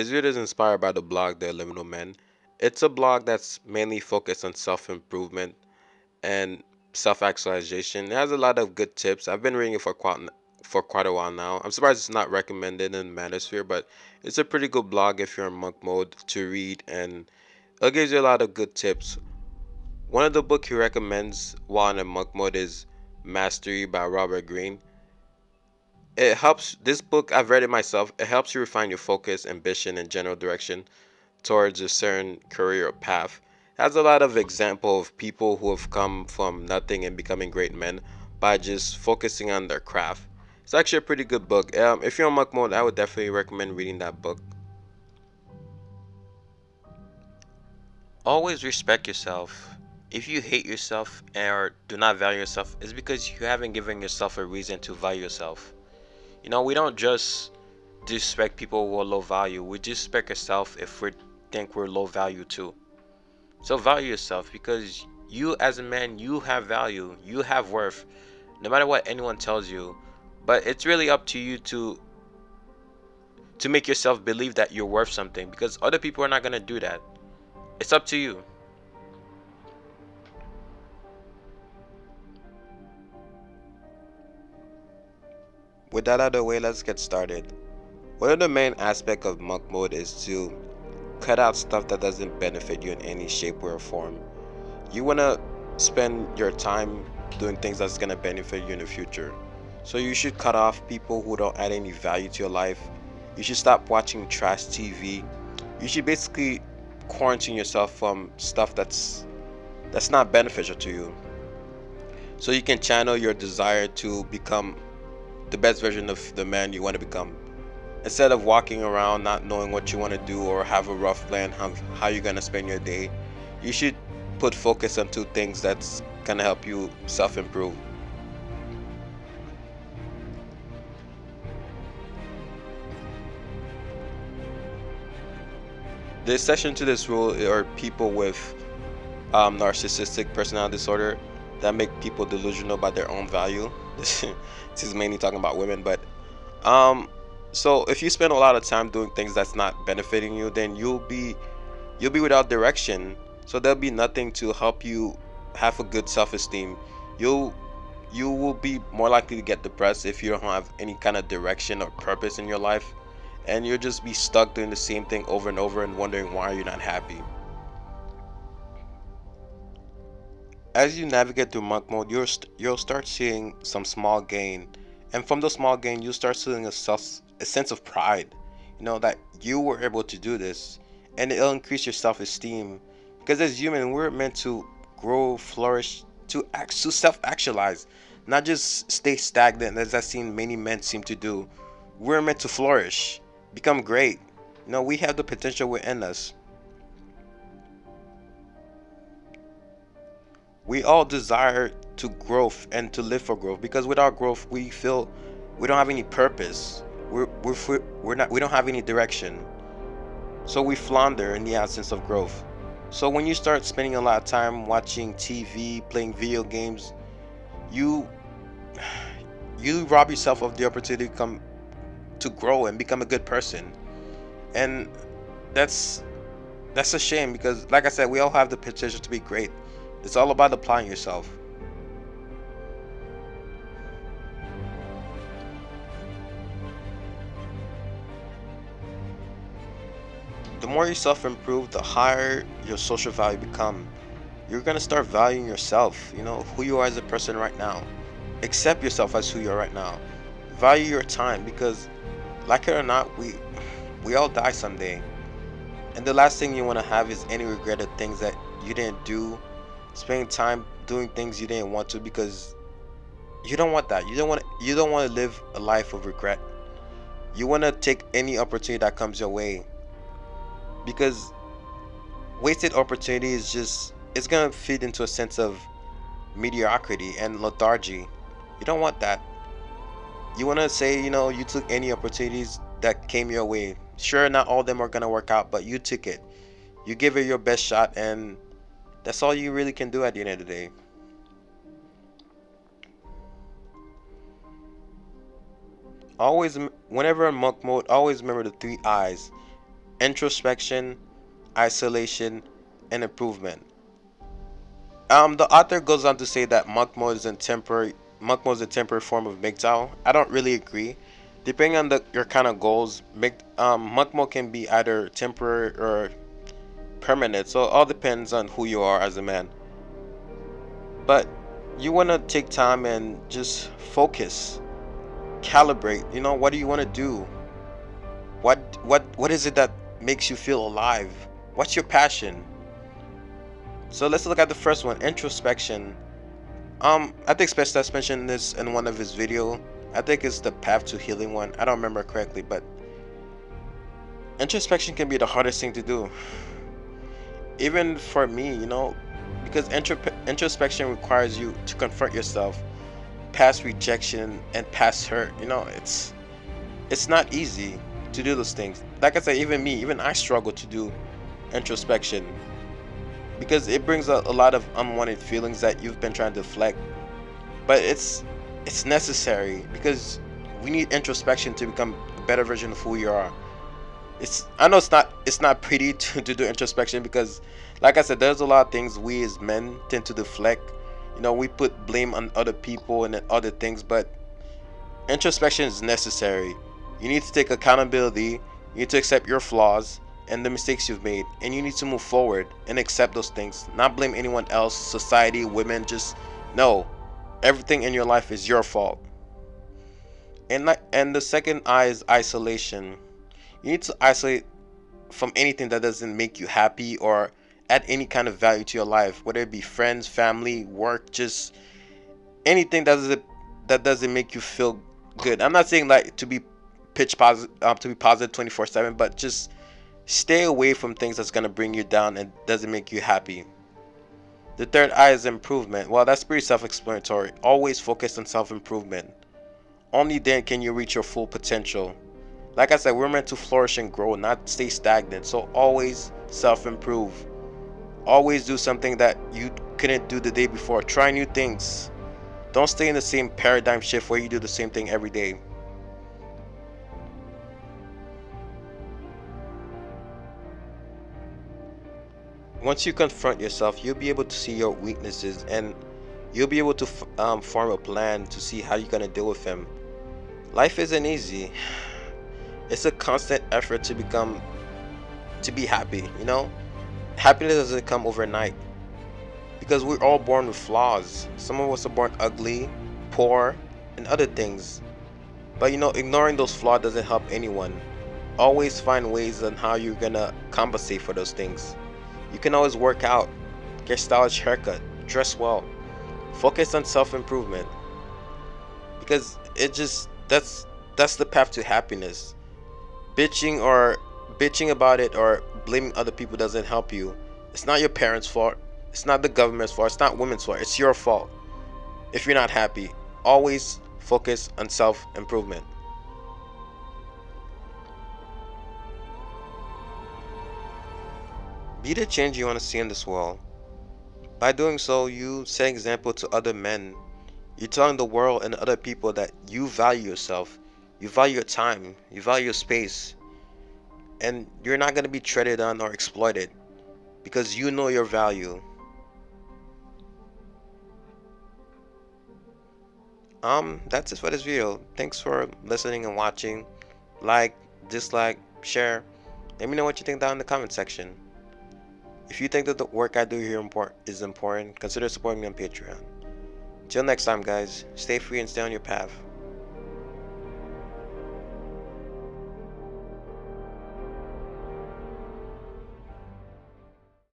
This video is inspired by the blog The Illimitable Men. It's a blog that's mainly focused on self-improvement and self-actualization. It has a lot of good tips. I've been reading it for quite a while now. I'm surprised it's not recommended in the Manosphere, but it's a pretty good blog if you're in monk mode to read, and it gives you a lot of good tips. One of the books he recommends while in monk mode is Mastery by Robert Greene. It helps, this book, I've read it myself, it helps you refine your focus, ambition, and general direction towards a certain career or path. It has a lot of example of people who have come from nothing and becoming great men by just focusing on their craft. It's actually a pretty good book. If you're on monk mode, I would definitely recommend reading that book. Always respect yourself. If you hate yourself or do not value yourself, it's because you haven't given yourself a reason to value yourself. We don't just disrespect people who are low value. We disrespect ourselves if we think we're low value too. So value yourself, because you as a man, you have value, you have worth, no matter what anyone tells you. But it's really up to you to make yourself believe that you're worth something, because other people are not gonna do that. It's up to you. With that out of the way, let's get started. One of the main aspects of monk mode is to cut out stuff that doesn't benefit you in any shape or form. You want to spend your time doing things that's going to benefit you in the future. So you should cut off people who don't add any value to your life. You should stop watching trash TV. You should basically quarantine yourself from stuff that's not beneficial to you, so you can channel your desire to become the best version of the man you want to become. Instead of walking around not knowing what you want to do or have a rough plan how you're going to spend your day, you should put focus on two things that's going to help you self-improve. The exception to this rule are people with narcissistic personality disorder that make people delusional about their own value. This is mainly talking about women, but um, so if you spend a lot of time doing things that's not benefiting you, then you'll be without direction. So there'll be nothing to help you have a good self-esteem. You'll you will be more likely to get depressed if you don't have any kind of direction or purpose in your life, and you'll just be stuck doing the same thing over and over and wondering why you're not happy. As you navigate through monk mode, you'll start seeing some small gain, and from the small gain, you'll start seeing a sense of pride. That you were able to do this, and it'll increase your self-esteem. Because as human, we're meant to grow, flourish, to self-actualize, not just stay stagnant, as I've seen many men seem to do. We're meant to flourish, become great. We have the potential within us. We all desire to growth and to live for growth, because without growth we feel we don't have any purpose. We don't have any direction, so we flounder in the absence of growth. So when you start spending a lot of time watching TV, playing video games, you you rob yourself of the opportunity to grow and become a good person. And that's that's a shame, because like I said, we all have the potential to be great. It's all about applying yourself. The more you self-improve, the higher your social value become. You're gonna start valuing yourself, who you are as a person right now. Accept yourself as who you are right now. Value your time, because like it or not, we all die someday. And the last thing you want to have is any regret of things that you didn't do, spending time doing things you didn't want to, because you don't want that. You don't want to live a life of regret. You want to take any opportunity that comes your way, because wasted opportunity is just, it's gonna feed into a sense of mediocrity and lethargy. You don't want that. You want to say, you took any opportunities that came your way. Sure, not all of them are gonna work out, but you took it. You give it your best shot, and that's all you really can do at the end of the day. Always, whenever in monk mode, always remember the three I's. introspection, isolation, and improvement. The author goes on to say that monk mode is a temporary form of MGTOW. I don't really agree. Depending on your kind of goals, monk mode can be either temporary or permanent. So it all depends on who you are as a man. But you want to take time and just focus, calibrate. You know, what do you want to do? What is it that makes you feel alive? What's your passion? So let's look at the first one, introspection. I think Specialist mentioned this in one of his video. I think it's the path to healing one. I don't remember correctly, but introspection can be the hardest thing to do. Even for me, you know, because introspection requires you to confront yourself, past rejection and past hurt. You know, it's not easy to do those things. Like I said, even I struggle to do introspection because it brings a lot of unwanted feelings that you've been trying to deflect. But it's necessary because we need introspection to become a better version of who we are. I know it's not pretty to do introspection because, like I said, there's a lot of things we as men tend to deflect. You know, we put blame on other people and other things, but introspection is necessary. You need to take accountability. You need to accept your flaws and the mistakes you've made, and you need to move forward and accept those things. Not blame anyone else, society, women. Just no, everything in your life is your fault. And the second I is isolation. You need to isolate from anything that doesn't make you happy or add any kind of value to your life, whether it be friends, family, work, just anything that doesn't make you feel good. I'm not saying like to be to be positive 24/7, but just stay away from things that's gonna bring you down and doesn't make you happy. The third I is improvement. Well, that's pretty self-explanatory. Always focus on self-improvement. Only then can you reach your full potential. Like I said, we're meant to flourish and grow, not stay stagnant. So always self-improve. Always do something that you couldn't do the day before. Try new things. Don't stay in the same paradigm shift where you do the same thing every day. Once you confront yourself, you'll be able to see your weaknesses and you'll be able to form a plan to see how you're going to deal with them. Life isn't easy. It's a constant effort to be happy, you know? Happiness doesn't come overnight because we're all born with flaws. Some of us are born ugly, poor, and other things. But you know, ignoring those flaws doesn't help anyone. Always find ways on how you're gonna compensate for those things. You can always work out, get stylish haircut, dress well, focus on self-improvement because that's the path to happiness. Bitching about it or blaming other people doesn't help you. It's not your parents' fault. It's not the government's fault. It's not women's fault. It's your fault if you're not happy. Always focus on self-improvement. Be the change you want to see in this world. By doing so, you set an example to other men. You're telling the world and other people that you value yourself. You value your time. You value your space. And you're not going to be treaded on or exploited because you know your value. That's it for this video. Thanks for listening and watching. Like, dislike, share. Let me know what you think down in the comment section. If you think that the work I do here is important, consider supporting me on Patreon. Till next time, guys, stay free and stay on your path.